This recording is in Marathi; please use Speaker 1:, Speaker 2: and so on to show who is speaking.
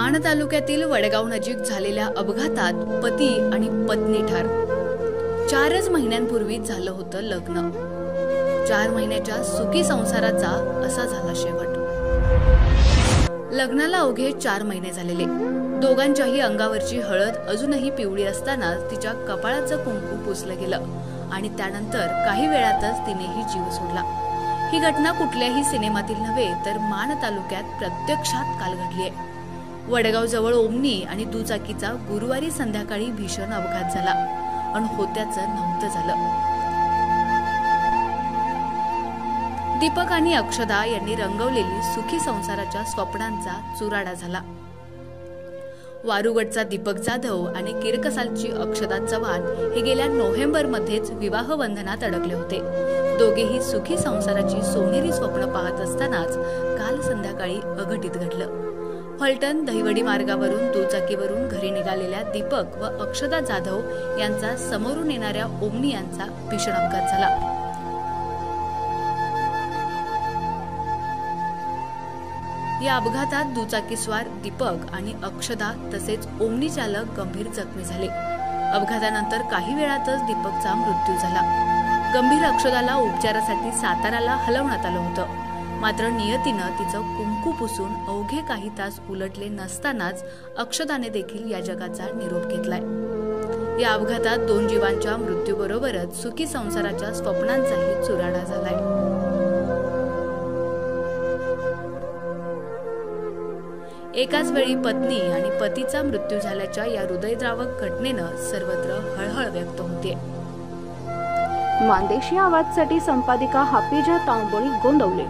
Speaker 1: माण तालुक्यातील वडगाव नजीक झालेल्या अपघातात पती आणि पत्नी ठार। 4च महिन्यांपूर्वी झालं होतं लग्न। 4 महिन्याच्या सुखी संसाराचा असा झाला शेवट। लग्नाला अवघे 4 महिने झालेले। दोघांच्याही अंगावरची हळद अजूनही पिवळी असताना तिच्या कपाळाचं कुंकू पुसलं गेलं आणि त्यानंतर काही वेळातच तिनेही जीव सोडला। ही घटना कुठल्याही सिनेमातील नव्हे तर माण तालुक्यात प्रत्यक्षात काल घडलीय। वडगाव जवळ ओमनी आणि दुचाकीचा गुरुवारी संध्याकाळी भीषण अपघात झाला आणि होत्याचं नव्हतं झालं। दीपक आणि अक्षदा यांनी रंगवलेली सुखी संसाराच्या स्वप्नांचा चुराडा झाला। वारुगडचा दीपक जाधव आणि किरकसालची अक्षदा चव्हाण हे गेल्या नोव्हेंबरमध्येच विवाह बंधनात अडकले होते। दोघेही सुखी संसाराची सोनेरी स्वप्न पाहत असतानाच काल संध्याकाळी अघटित घडलं। फलटण दहिवडी मार्गावरून दुचाकीवरून घरी निघालेल्या दीपक व अक्षदा जाधव यांचा समोरून येणाऱ्या ओमनी यांचा भीषण अपघात झाला। या अपघातात दुचाकीस्वार दीपक आणि अक्षदा तसेच ओमनी चालक गंभीर जखमी झाले। अपघातानंतर काही वेळातच दीपकचा मृत्यू झाला। गंभीर अक्षदाला उपचारासाठी साताराला हलवण्यात आलं होतं। मात्र नियतीनं तिचं कुंकू पुसून अवघे काही तास उलटले नसतानाच अक्षदाने देखील या जगाचा निरोप घेतलाय। या अपघातात 2 जीवांच्या मृत्यूबरोबरच सुखी संसाराच्या स्वप्नांचाही चुराडा झालाय। एकाच वेळी पत्नी आणि पतीचा मृत्यू झाल्याच्या या हृदयद्रावक घटनेनं सर्वत्र हळहळ व्यक्त होते।
Speaker 2: मानदेशी आवाजसाठी संपादिका हाफिजा तांबोळी गोंदवले।